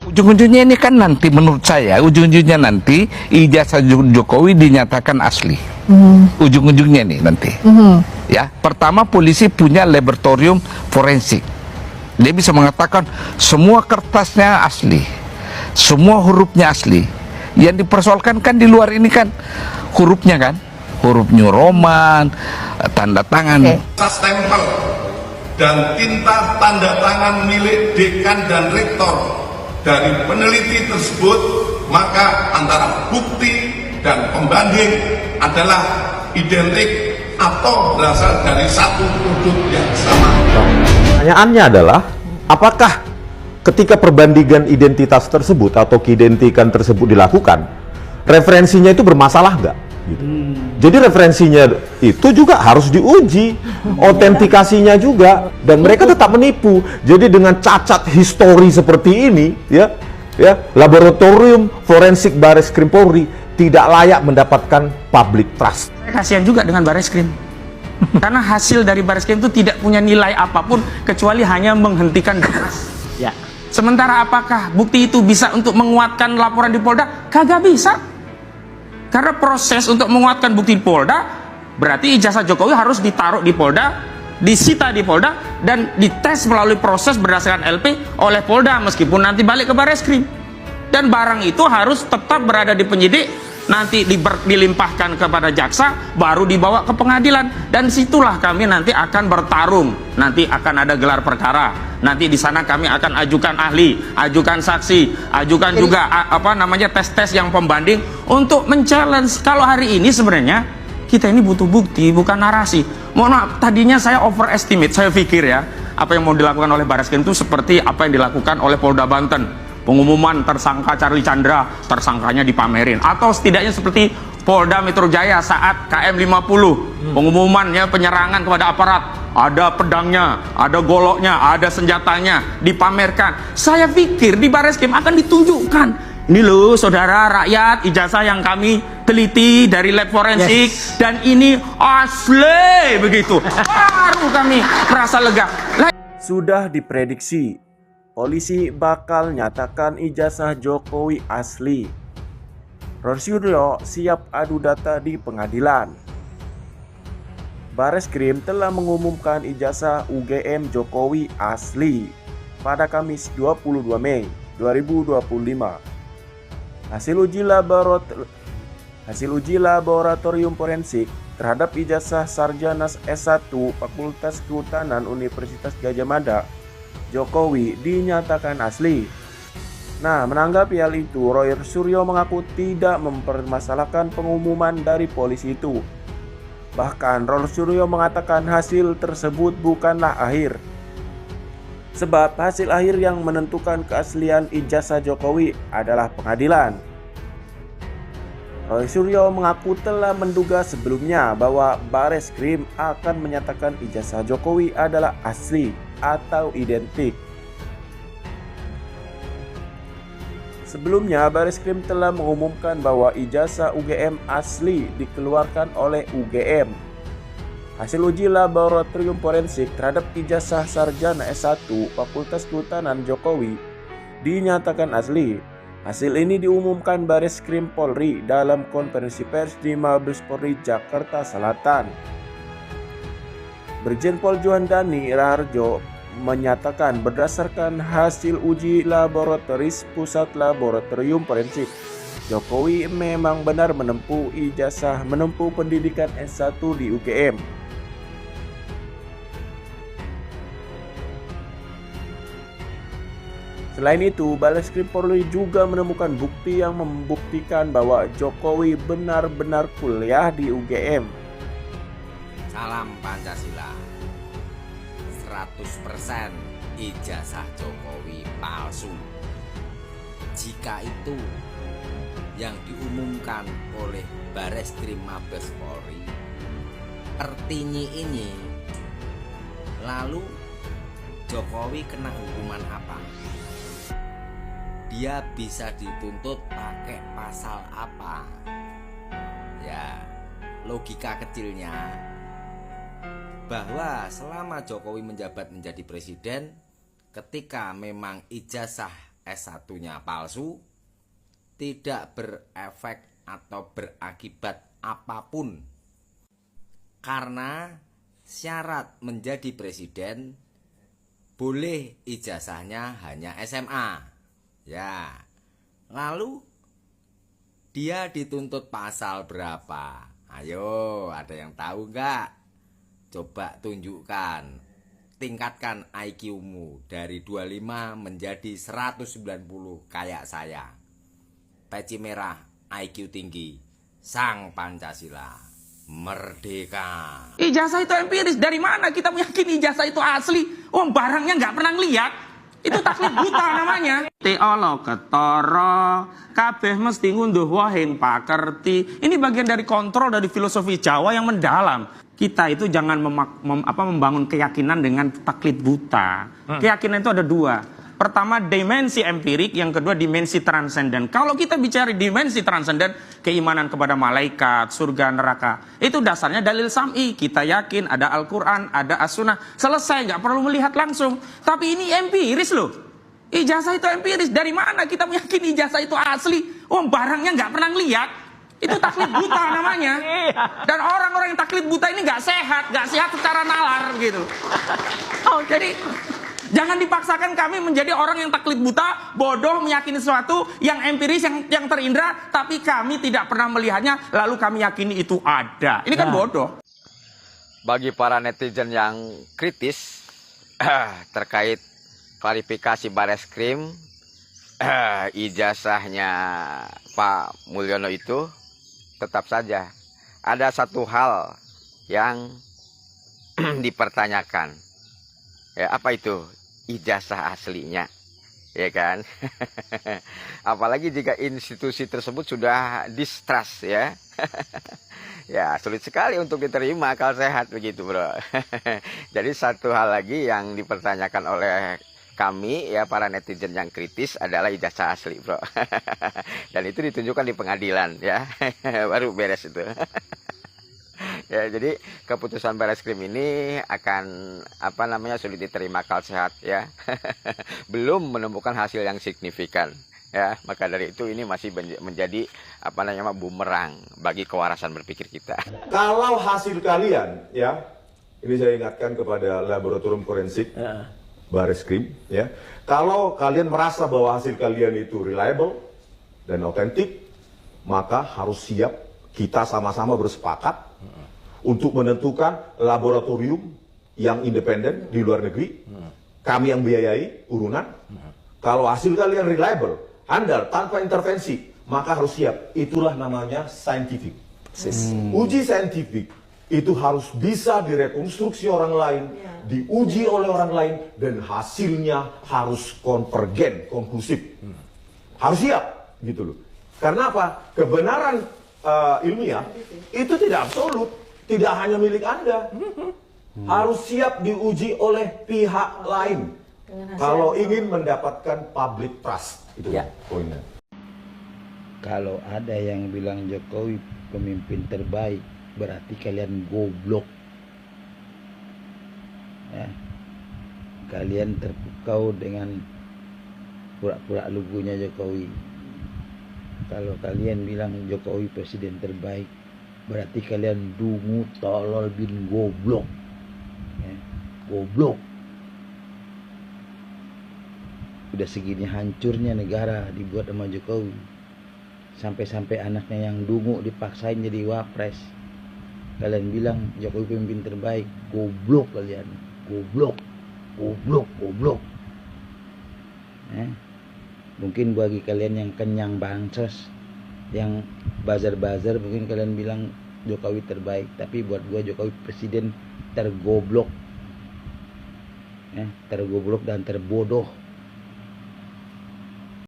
Ujung-ujungnya ini kan nanti menurut saya, ujung-ujungnya nanti ijazah Jokowi dinyatakan asli. Ujung-ujungnya nih nanti. Ya, pertama polisi punya laboratorium forensik. Dia bisa mengatakan semua kertasnya asli, semua hurufnya asli. Yang dipersoalkan kan di luar ini kan hurufnya kan, huruf New Roman, tanda tangan. Stempel dan tinta tanda tangan milik dekan dan rektor dari peneliti tersebut, maka antara bukti dan pembanding adalah identik atau berasal dari satu produk yang sama. Pertanyaannya adalah, apakah ketika perbandingan identitas tersebut atau keidentikan tersebut dilakukan, referensinya itu bermasalah nggak? Gitu. Jadi referensinya itu juga harus diuji, autentikasinya juga, dan mereka tetap menipu. Jadi dengan cacat histori seperti ini, ya, laboratorium forensik Bareskrim Polri tidak layak mendapatkan public trust. Kasihan juga dengan Bareskrim, karena hasil dari Bareskrim itu tidak punya nilai apapun kecuali hanya menghentikan gas. Ya. Sementara apakah bukti itu bisa untuk menguatkan laporan di Polda? Kagak bisa. Karena proses untuk menguatkan bukti di Polda, berarti ijazah Jokowi harus ditaruh di Polda, disita di Polda, dan dites melalui proses berdasarkan LP oleh Polda, meskipun nanti balik ke Bareskrim. Dan barang itu harus tetap berada di penyidik, nanti dilimpahkan kepada jaksa, baru dibawa ke pengadilan. Dan situlah kami nanti akan bertarung. Nanti akan ada gelar perkara. Nanti di sana kami akan ajukan ahli, ajukan saksi, ajukan juga tes-tes yang pembanding untuk men-challenge. Kalau hari ini sebenarnya kita ini butuh bukti, bukan narasi. Mohon maaf, tadinya saya overestimate, saya pikir ya, apa yang mau dilakukan oleh Bareskrim itu seperti apa yang dilakukan oleh Polda Banten. Pengumuman tersangka Charlie Chandra, tersangkanya dipamerin. Atau setidaknya seperti Polda Metro Jaya saat KM50, pengumumannya penyerangan kepada aparat. Ada pedangnya, ada goloknya, ada senjatanya, dipamerkan. Saya pikir di Bareskrim akan ditunjukkan. Ini loh saudara rakyat, ijazah yang kami teliti dari lab forensik, dan ini asli begitu. Baru kami merasa lega. Sudah diprediksi, polisi bakal nyatakan ijazah Jokowi asli. Rosyuryo siap adu data di pengadilan. Bareskrim telah mengumumkan ijazah UGM Jokowi asli pada Kamis 22 Mei 2025. Hasil uji laboratorium forensik terhadap ijazah sarjana S1 Fakultas Kehutanan Universitas Gadjah Mada Jokowi dinyatakan asli. Nah, menanggapi hal itu, Rosyuryo mengaku tidak mempermasalahkan pengumuman dari polisi itu. Bahkan Rosyuryo mengatakan hasil tersebut bukanlah akhir, sebab hasil akhir yang menentukan keaslian ijazah Jokowi adalah pengadilan. Rosyuryo mengaku telah menduga sebelumnya bahwa Bareskrim akan menyatakan ijazah Jokowi adalah asli atau identik. Sebelumnya, Bareskrim telah mengumumkan bahwa ijazah UGM asli dikeluarkan oleh UGM. Hasil uji laboratorium forensik terhadap ijazah sarjana S1 Fakultas Kehutanan Jokowi dinyatakan asli. Hasil ini diumumkan Bareskrim Polri dalam konferensi pers di Mabes Polri Jakarta Selatan. Brigjen Pol Juandani Raharjo menyatakan berdasarkan hasil uji laboratoris Pusat Laboratorium Forensik, Jokowi memang benar menempuh pendidikan S1 di UGM. Selain itu, Bareskrim Polri juga menemukan bukti yang membuktikan bahwa Jokowi benar-benar kuliah di UGM. Salam Pancasila. 100% ijazah Jokowi palsu. Jika itu yang diumumkan oleh Bareskrim Mabes Polri, artinya ini, lalu Jokowi kena hukuman apa? Dia bisa dituntut pakai pasal apa? Ya, logika kecilnya bahwa selama Jokowi menjabat menjadi presiden, ketika memang ijazah S1-nya palsu, tidak berefek atau berakibat apapun. Karena syarat menjadi presiden boleh ijazahnya hanya SMA. Ya. Lalu dia dituntut pasal berapa? Ayo, ada yang tahu nggak? Coba tunjukkan. Tingkatkan IQ-mu dari 25 menjadi 190 kayak saya. Peci merah, IQ tinggi, sang Pancasila, merdeka. Ijazah itu empiris. Dari mana kita meyakini ijazah itu asli? Barangnya nggak pernah ngeliat. Itu taklid buta namanya. Teolo ketoro, kabeh mesti ngunduh wahing pakerti. Ini bagian dari kontrol dari filosofi Jawa yang mendalam. Kita itu jangan membangun keyakinan dengan taklid buta. Keyakinan itu ada dua. Pertama dimensi empirik, yang kedua dimensi transenden. Kalau kita bicara dimensi transenden, keimanan kepada malaikat, surga, neraka, itu dasarnya dalil sam'i. Kita yakin ada Al-Quran, ada As-Sunnah. Selesai, nggak perlu melihat langsung. Tapi ini empiris loh. Ijazah itu empiris. Dari mana kita meyakini ijazah itu asli? Barangnya nggak pernah ngeliat. Itu taklid buta namanya. Dan orang-orang yang taklid buta ini nggak sehat secara nalar gitu. Jadi jangan dipaksakan kami menjadi orang yang taklid buta, bodoh, meyakini sesuatu yang empiris, yang terindra, tapi kami tidak pernah melihatnya, lalu kami yakini itu ada. Ini kan bodoh. Bagi para netizen yang kritis terkait klarifikasi Bareskrim, ijazahnya Pak Mulyono itu, tetap saja ada satu hal yang dipertanyakan. Ya, apa itu? Ijazah aslinya, ya kan? Apalagi jika institusi tersebut sudah distrust, ya. Ya, sulit sekali untuk diterima akal sehat begitu, bro. Jadi satu hal lagi yang dipertanyakan oleh kami, ya, para netizen yang kritis adalah ijazah asli, bro. Dan itu ditunjukkan di pengadilan, ya. Baru beres itu. Ya, jadi keputusan Bareskrim ini akan sulit diterima akal sehat, ya. Belum menemukan hasil yang signifikan, ya. Maka dari itu ini masih menjadi bumerang bagi kewarasan berpikir kita. Kalau hasil kalian, ya, ini saya ingatkan kepada laboratorium forensik Bareskrim, ya. Kalau kalian merasa bahwa hasil kalian itu reliable dan otentik, maka harus siap kita sama-sama bersepakat untuk menentukan laboratorium yang independen di luar negeri. Kami yang biayai urunan. Kalau hasil kalian reliable, handal, tanpa intervensi, maka harus siap. Itulah namanya scientific. Uji saintifik itu harus bisa direkonstruksi orang lain, diuji oleh orang lain, dan hasilnya harus konvergen, konklusif. Harus siap, gitu loh. Karena apa? Kebenaran ilmiah itu tidak absolut, tidak hanya milik Anda. Harus siap diuji oleh pihak lain. Kalau ingin mendapatkan public trust, itu poinnya. Kalau ada yang bilang Jokowi pemimpin terbaik, berarti kalian goblok. Ya. Kalian terpukau dengan pura-pura lugunya Jokowi. Kalau kalian bilang Jokowi presiden terbaik, berarti kalian dungu, tolol, bin goblok. Ya. Goblok. Udah segini hancurnya negara dibuat sama Jokowi. Sampai-sampai anaknya yang dungu dipaksain jadi wapres. Kalian bilang Jokowi pemimpin terbaik. Goblok kalian. Goblok. Goblok. Goblok. Mungkin bagi kalian yang kenyang bansos, yang bazar-bazar, mungkin kalian bilang Jokowi terbaik. Tapi buat gua Jokowi presiden tergoblok. Tergoblok dan terbodoh.